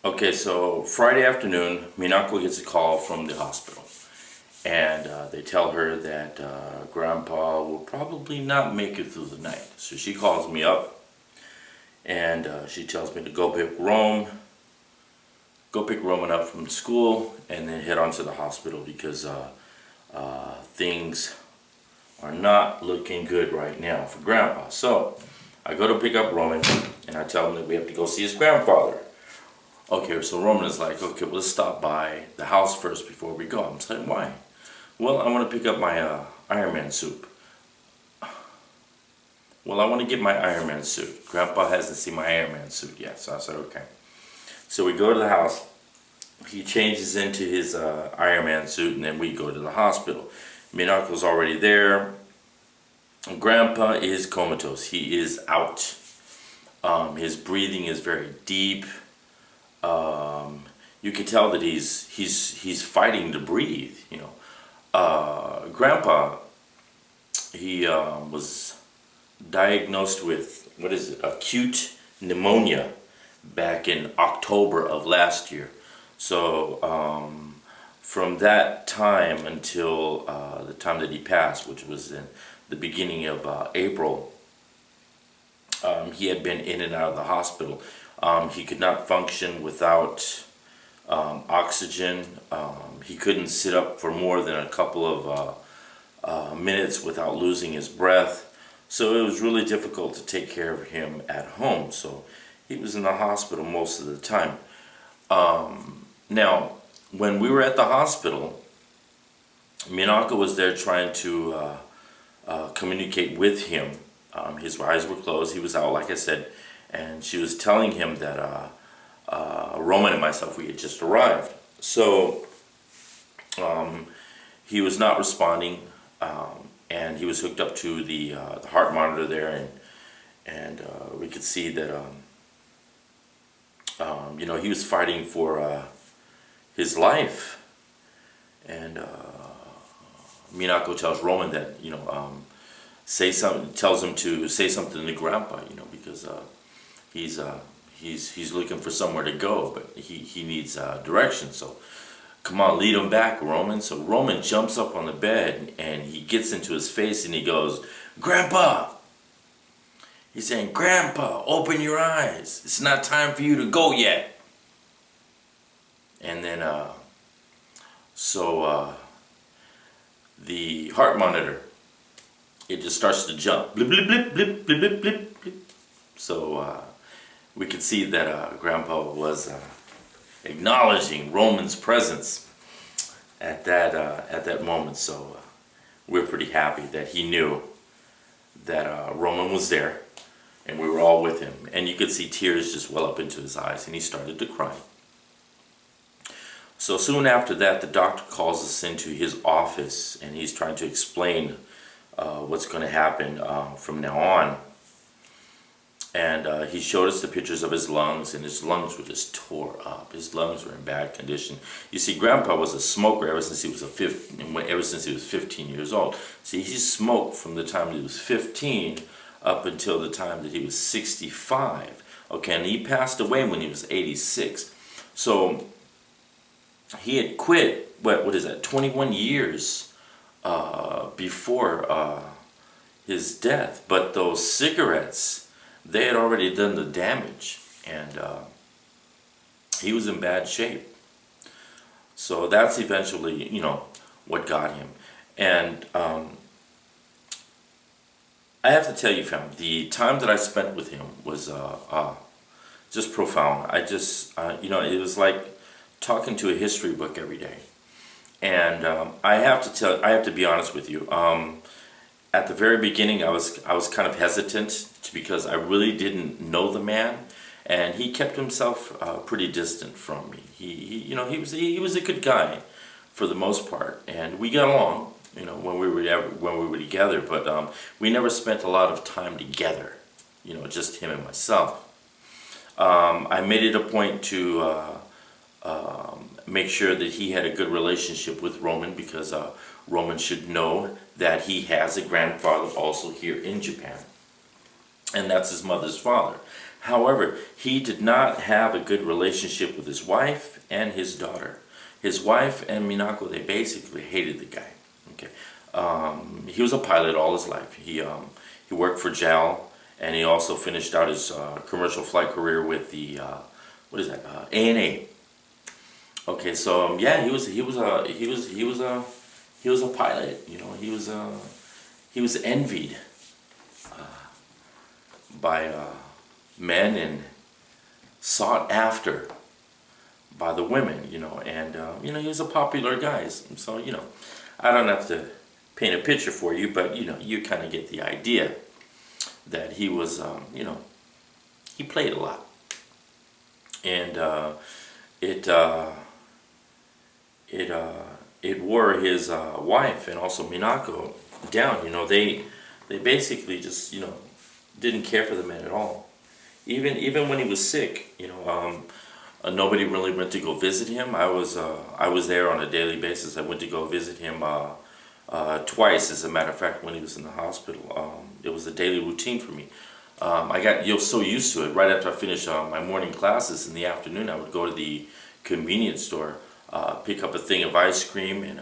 Okay, so Friday afternoon, Minako gets a call from the hospital, and they tell her that Grandpa will probably not make it through the night. So she calls me up, and she tells me to go pick Roman up from school, and then head on to the hospital because things are not looking good right now for Grandpa. So I go to pick up Roman, and I tell him that we have to go see his grandfather. Okay, so Roman is like, okay, well, let's stop by the house first before we go. I'm saying, why? Well, I want to pick up my Iron Man suit. Well, I want to get my Iron Man suit. Grandpa hasn't seen my Iron Man suit yet, so I said, okay. So we go to the house. He changes into his Iron Man suit, and then we go to the hospital. Minako's already there. Grandpa is comatose. He is out. His breathing is very deep. You can tell that he's fighting to breathe. You know, Grandpa, he was diagnosed with acute pneumonia back in October of last year. So from that time until the time that he passed, which was in the beginning of April, he had been in and out of the hospital. He could not function without oxygen. He couldn't sit up for more than a couple of minutes without losing his breath. So it was really difficult to take care of him at home. So he was in the hospital most of the time. Now, when we were at the hospital, Minako was there trying to communicate with him. His eyes were closed. He was out, like I said. And she was telling him that Roman and myself, we had just arrived. So he was not responding, and he was hooked up to the heart monitor there, and we could see that you know, he was fighting for his life. And Minako tells Roman that, you know, tells him to say something to Grandpa, you know, because he's looking for somewhere to go, but he needs direction. So come on, lead him back, Roman. So Roman jumps up on the bed and he gets into his face and he goes, Grandpa! He's saying, Grandpa, open your eyes. It's not time for you to go yet. And then, the heart monitor, it just starts to jump. Blip, blip, blip, blip, blip, blip, blip, blip. So, we could see that Grandpa was acknowledging Roman's presence at that moment. So we're pretty happy that he knew that Roman was there, and we were all with him. And you could see tears just well up into his eyes, and he started to cry. So soon after that, the doctor calls us into his office, and he's trying to explain what's going to happen from now on. And he showed us the pictures of his lungs, and his lungs were just tore up. His lungs were in bad condition. You see, Grandpa was a smoker ever since he was 15 years old. See, he smoked from the time he was 15 up until the time that he was 65. Okay, and he passed away when he was 86. So he had quit, what is that, 21 years before his death. But those cigarettes, they had already done the damage, and he was in bad shape. So that's eventually, you know, what got him. And I have to tell you, fam, the time that I spent with him was just profound. You know, it was like talking to a history book every day. And I have to be honest with you. At the very beginning, I was kind of hesitant because I really didn't know the man, and he kept himself pretty distant from me. You know, he was a good guy for the most part, and we got along, you know, when we were together. But we never spent a lot of time together, you know, just him and myself. I made it a point to make sure that he had a good relationship with Roman, because Roman should know that he has a grandfather also here in Japan, and that's his mother's father. However, he did not have a good relationship with his wife and his daughter. His wife and Minako, they basically hated the guy. Okay, he was a pilot all his life. He worked for JAL, and he also finished out his commercial flight career with the what is that, ANA. Okay, so yeah, he was a pilot. You know, he was envied by men and sought after by the women, you know, and you know, he was a popular guy. So, you know, I don't have to paint a picture for you, but you know, you kind of get the idea that he was, you know, he played a lot, and it wore his wife and also Minako down. You know, they basically just, you know, didn't care for the man at all. Even when he was sick, you know, nobody really went to go visit him. I was there on a daily basis. I went to go visit him twice, as a matter of fact, when he was in the hospital. It was a daily routine for me. I got so used to it. Right after I finished my morning classes in the afternoon, I would go to the convenience store, pick up a thing of ice cream and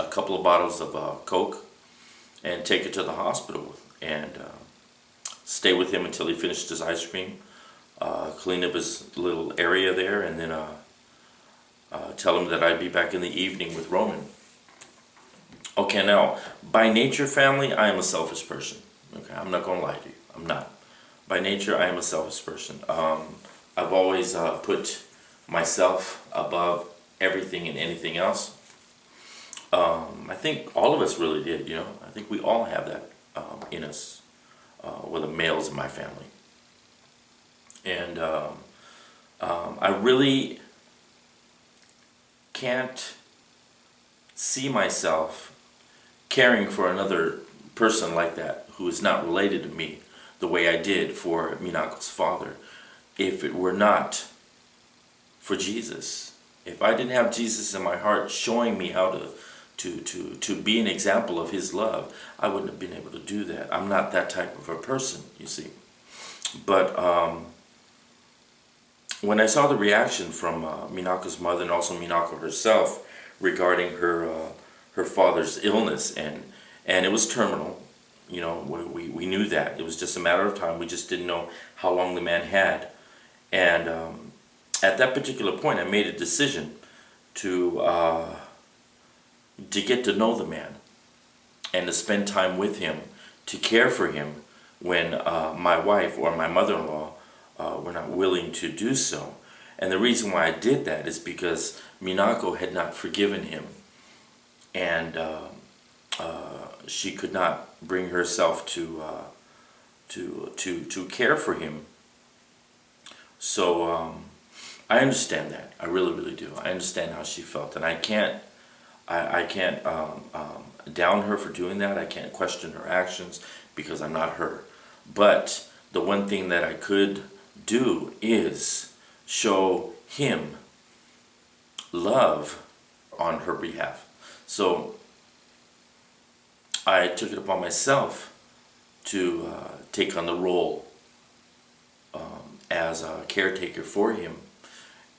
a couple of bottles of Coke, and take it to the hospital and stay with him until he finished his ice cream, clean up his little area there, and then tell him that I'd be back in the evening with Roman. Okay, now, by nature, family, I am a selfish person. Okay, I'm not going to lie to you. I'm not. By nature, I am a selfish person. I've always put myself above everything and anything else. I think all of us really did, you know. I think we all have that in us, with the males in my family. And I really can't see myself caring for another person like that who is not related to me the way I did for Minako's father if it were not for Jesus. If I didn't have Jesus in my heart showing me how to be an example of his love, I wouldn't have been able to do that. I'm not that type of a person, you see. But when I saw the reaction from Minako's mother and also Minako herself regarding her father's illness, and it was terminal, you know, we knew that. It was just a matter of time. We just didn't know how long the man had. And at that particular point, I made a decision to get to know the man and to spend time with him, to care for him when my wife or my mother-in-law were not willing to do so. And the reason why I did that is because Minako had not forgiven him, and she could not bring herself to care for him. So I understand that. I really, really do. I understand how she felt, and I can't down her for doing that. I can't question her actions because I'm not her. But the one thing that I could do is show him love on her behalf. So I took it upon myself to take on the role as a caretaker for him.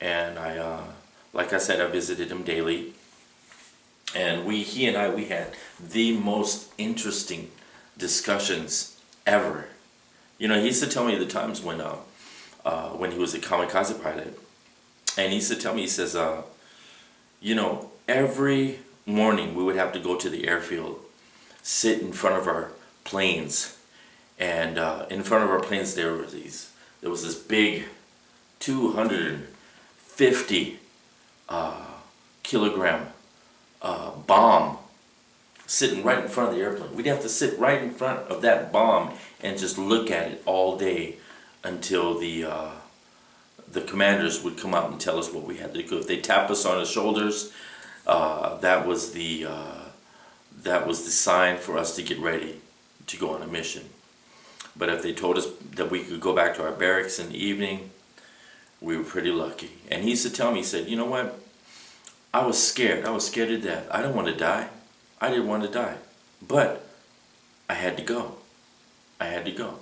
And like I said, I visited him daily. And he and I had the most interesting discussions ever. You know, he used to tell me the times when he was a Kamakazi pilot, and he used to tell me, he says, you know, every morning we would have to go to the airfield, sit in front of our planes, and in front of our planes there was this big 250 kilogram bomb sitting right in front of the airplane. We'd have to sit right in front of that bomb and just look at it all day until the commanders would come out and tell us what we had to do. If they tapped us on the shoulders, that was the sign for us to get ready to go on a mission. But if they told us that we could go back to our barracks in the evening, we were pretty lucky. And he used to tell me, he said, you know what? I was scared. I was scared to death. I didn't want to die. I didn't want to die. But I had to go. I had to go.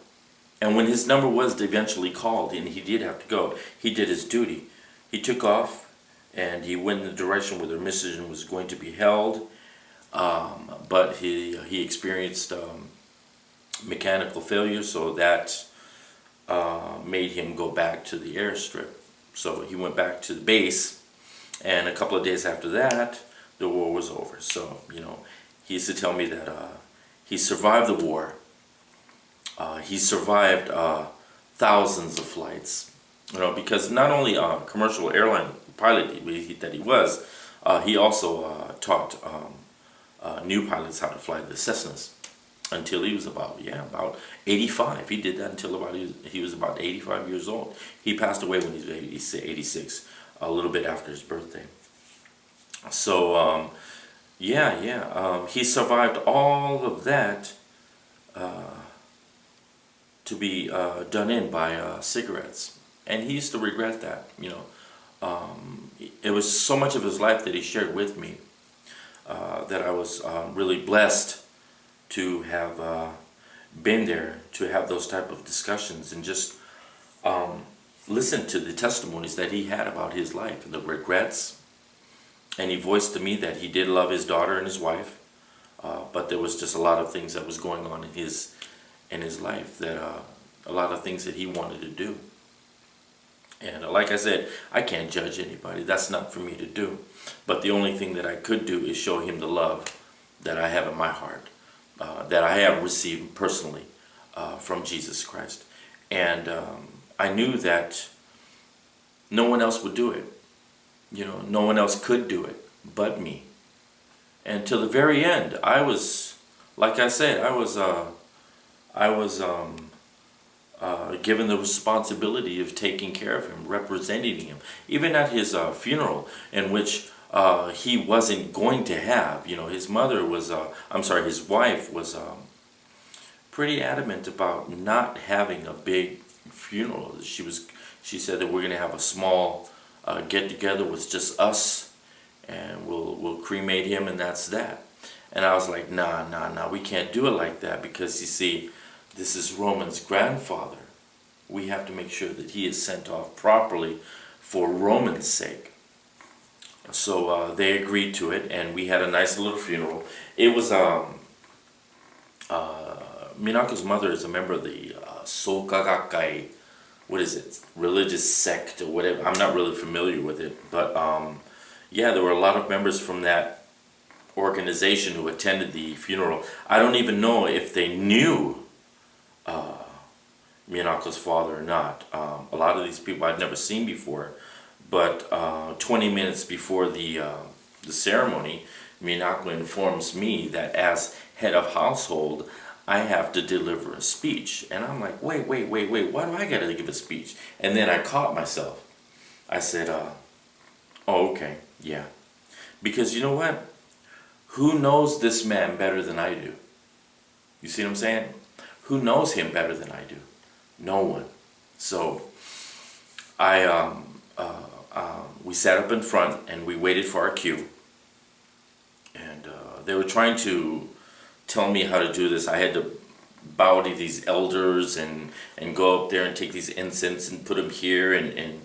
And when his number was eventually called, and he did have to go, he did his duty. He took off, and he went in the direction where the mission was going to be held. But he experienced mechanical failure, so that made him go back to the airstrip. So he went back to the base, and a couple of days after that, the war was over. So, he used to tell me that he survived the war. He survived thousands of flights, because not only a commercial airline pilot that he was, he also taught new pilots how to fly the Cessnas until he was about 85. He did that until he was about 85 years old. He passed away when he was 86, a little bit after his birthday. So he survived all of that to be done in by cigarettes, and he used to regret that. It was so much of his life that he shared with me that I was really blessed to have been there, to have those type of discussions, and just listen to the testimonies that he had about his life and the regrets. And he voiced to me that he did love his daughter and his wife, but there was just a lot of things that was going on in his life, that a lot of things that he wanted to do. And like I said, I can't judge anybody. That's not for me to do. But the only thing that I could do is show him the love that I have in my heart, that I have received personally from Jesus Christ. And I knew that no one else would do it. No one else could do it but me. And to the very end, I was, like I said, I was given the responsibility of taking care of him, representing him, even at his funeral, in which he wasn't going to have. His mother was, his wife was pretty adamant about not having a big funeral. She said that we're going to have a small get together with just us, and we'll cremate him, and that's that. And I was like, nah, we can't do it like that, because you see, this is Roman's grandfather. We have to make sure that he is sent off properly for Roman's sake. So they agreed to it, and we had a nice little funeral. It was Minako's mother is a member of the SoCal, what is it, religious sect or whatever. I'm not really familiar with it, but there were a lot of members from that organization who attended the funeral. I don't even know if they knew Minako's father or not. A lot of these people I'd never seen before, but 20 minutes before the ceremony, Minako informs me that as head of household, I have to deliver a speech. And I'm like, wait, why do I gotta give a speech? And then I caught myself. I said, oh, okay, yeah. Because you know what? Who knows this man better than I do? You see what I'm saying? Who knows him better than I do? No one. So we sat up in front and we waited for our cue. And they were trying to tell me how to do this. I had to bow to these elders and go up there and take these incense and put them here and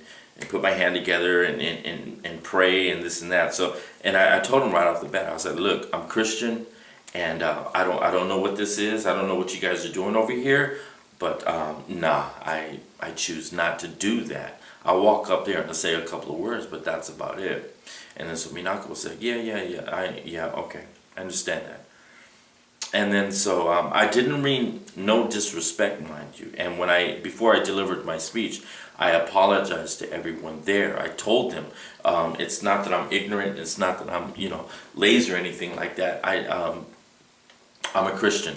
put my hand together and pray and this and that. So, and I told them right off the bat, I said, look, I'm Christian, and I don't know what this is. I don't know what you guys are doing over here, but I choose not to do that. I'll walk up there and say a couple of words, but that's about it. And then so Minako said, yeah, okay, I understand that. And then so I didn't mean no disrespect, mind you. And before I delivered my speech, I apologized to everyone there. I told them it's not that I'm ignorant. It's not that I'm lazy or anything like that. I'm a Christian,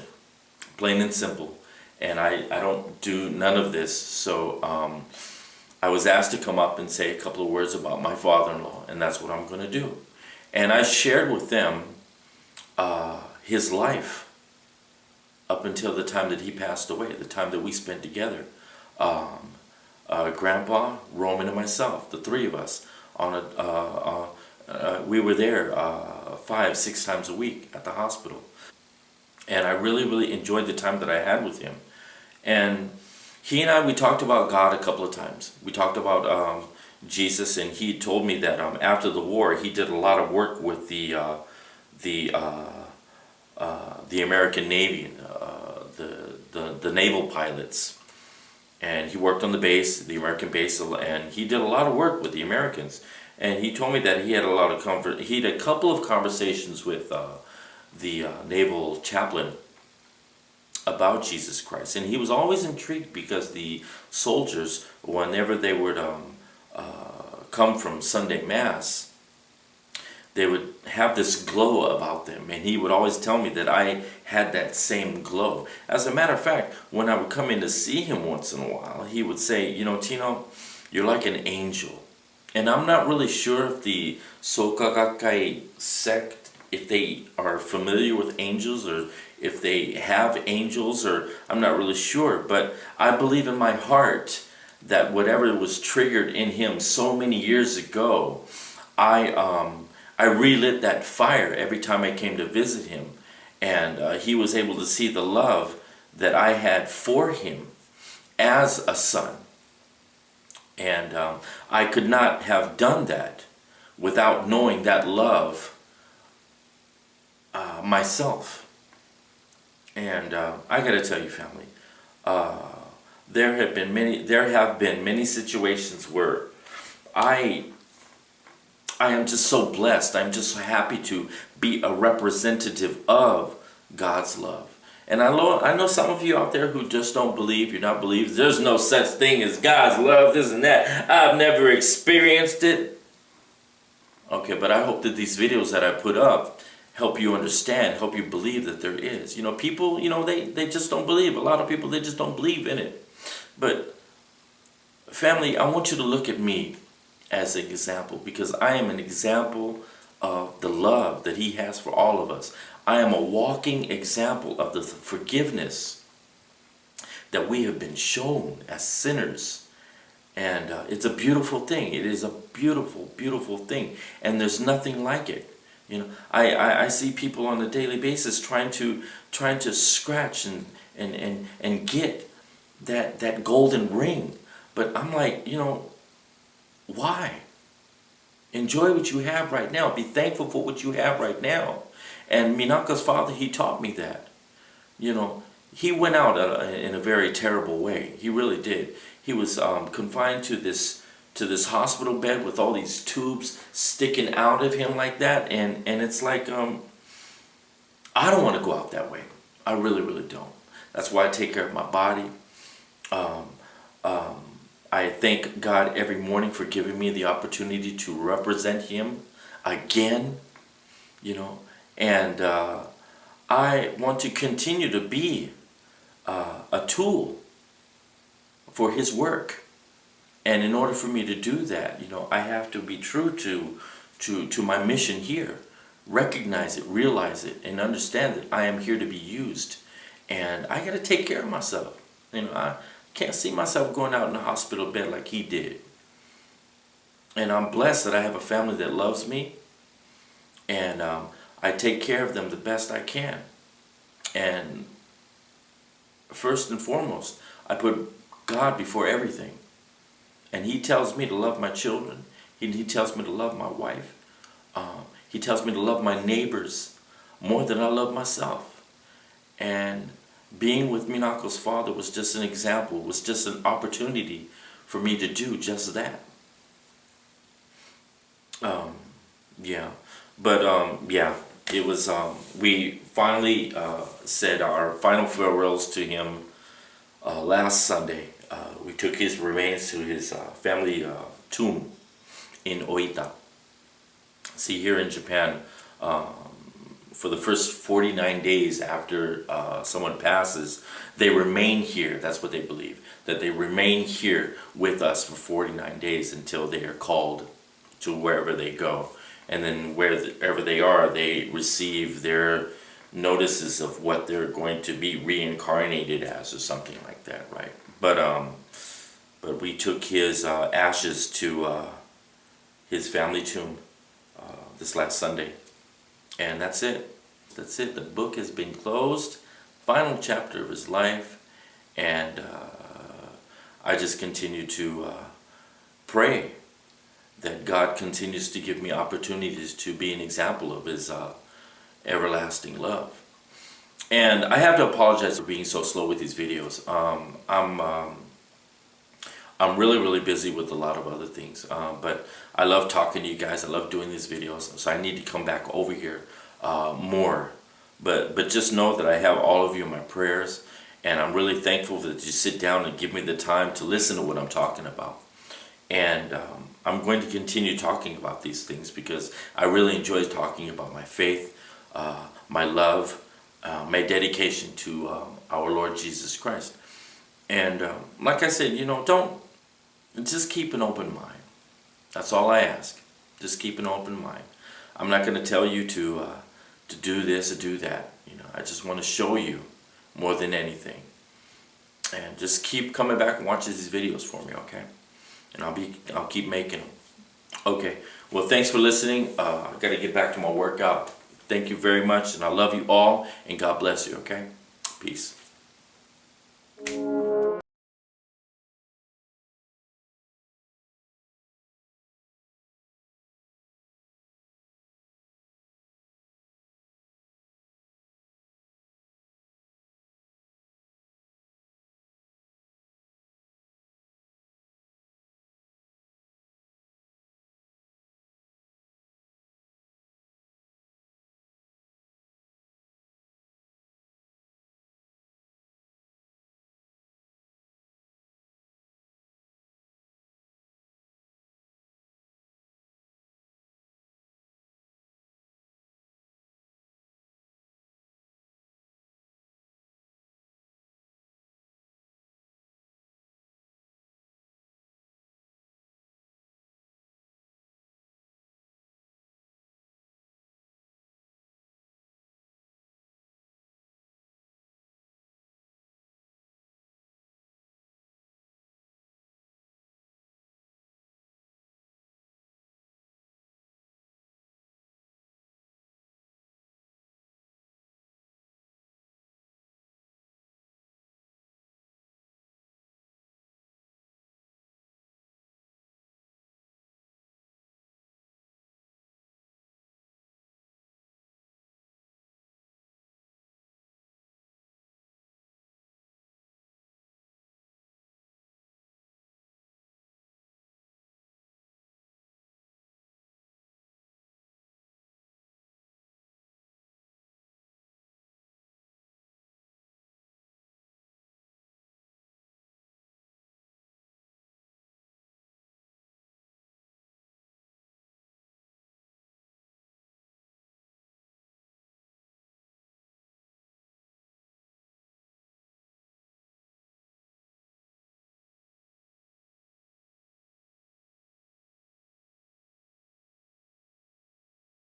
plain and simple, and I don't do none of this. So I was asked to come up and say a couple of words about my father-in-law, and that's what I'm going to do. And I shared with them his life up until the time that he passed away, the time that we spent together. Grandpa, Roman, and myself, the three of us, we were there 5-6 times a week at the hospital. And I really, really enjoyed the time that I had with him. And he and I, we talked about God a couple of times. We talked about Jesus, and he told me that after the war, he did a lot of work with the American Navy, the naval pilots, and he worked on the base, the American base, and he did a lot of work with the Americans. And he told me that he had he had a couple of conversations with the naval chaplain about Jesus Christ, and he was always intrigued because the soldiers, whenever they would come from Sunday Mass, they would have this glow about them, and he would always tell me that I had that same glow. As a matter of fact, when I would come in to see him once in a while, he would say, you know, Tino, you're like an angel. And I'm not really sure if the SoCal sect, if they are familiar with angels, or if they have angels, or I'm not really sure, but I believe in my heart that whatever was triggered in him so many years ago, I relit that fire every time I came to visit him, and he was able to see the love that I had for him as a son. And I could not have done that without knowing that love myself. And I got to tell you, family, there have been many situations where I am just so blessed. I'm just so happy to be a representative of God's love. And I know some of you out there who just don't believe, you're not believers. There's no such thing as God's love, this and that. I've never experienced it. Okay, but I hope that these videos that I put up help you understand, help you believe that there is. You know, people, you know, they just don't believe. A lot of people, they just don't believe in it. But family, I want you to look at me as an example, because I am an example of the love that he has for all of us. I am a walking example of the forgiveness that we have been shown as sinners. And it's a beautiful thing. It is a beautiful, beautiful thing. And there's nothing like it. You know, I see people on a daily basis trying to scratch and get that golden ring. But I'm like, you know, why? Enjoy what you have right now. Be thankful for what you have right now. And Minaka's father, he taught me that. You know, he went out in a very terrible way. He really did. He was confined to this hospital bed with all these tubes sticking out of him like that. And it's like, I don't want to go out that way. I really, really don't. That's why I take care of my body. I thank God every morning for giving me the opportunity to represent him again, you know, and I want to continue to be a tool for his work. And in order for me to do that, you know, I have to be true to my mission here. Recognize it, realize it, and understand that I am here to be used. And I got to take care of myself. You know, I can't see myself going out in the hospital bed like he did. And I'm blessed that I have a family that loves me. And I take care of them the best I can. And first and foremost, I put God before everything. And he tells me to love my children. He tells me to love my wife. He tells me to love my neighbors more than I love myself. And being with Minako's father was just an example, was just an opportunity for me to do just that. Yeah. But yeah, it was, we finally said our final farewells to him last Sunday. We took his remains to his family tomb in Oita. See, here in Japan, for the first 49 days after someone passes, they remain here. That's what they believe, that they remain here with us for 49 days until they are called to wherever they go. And then wherever they are, they receive their notices of what they're going to be reincarnated as, or something like that, right? But we took his ashes to his family tomb this last Sunday. And that's it. That's it. The book has been closed. Final chapter of his life. And I just continue to pray that God continues to give me opportunities to be an example of His everlasting love. And I have to apologize for being so slow with these videos. I'm really busy with a lot of other things, but I love talking to you guys. I love doing these videos, so I need to come back over here more. But just know that I have all of you in my prayers, and I'm really thankful that you sit down and give me the time to listen to what I'm talking about. And I'm going to continue talking about these things because I really enjoy talking about my faith, my love, my dedication to our Lord Jesus Christ. And like I said, just keep an open mind. That's all I ask. Just keep an open mind. I'm not going to tell you to do this or do that. I just want to show you more than anything. And just keep coming back and watching these videos for me, okay? And I'll keep making them. Okay. Well, thanks for listening. I got to get back to my workout. Thank you very much, and I love you all, and God bless you, okay? Peace.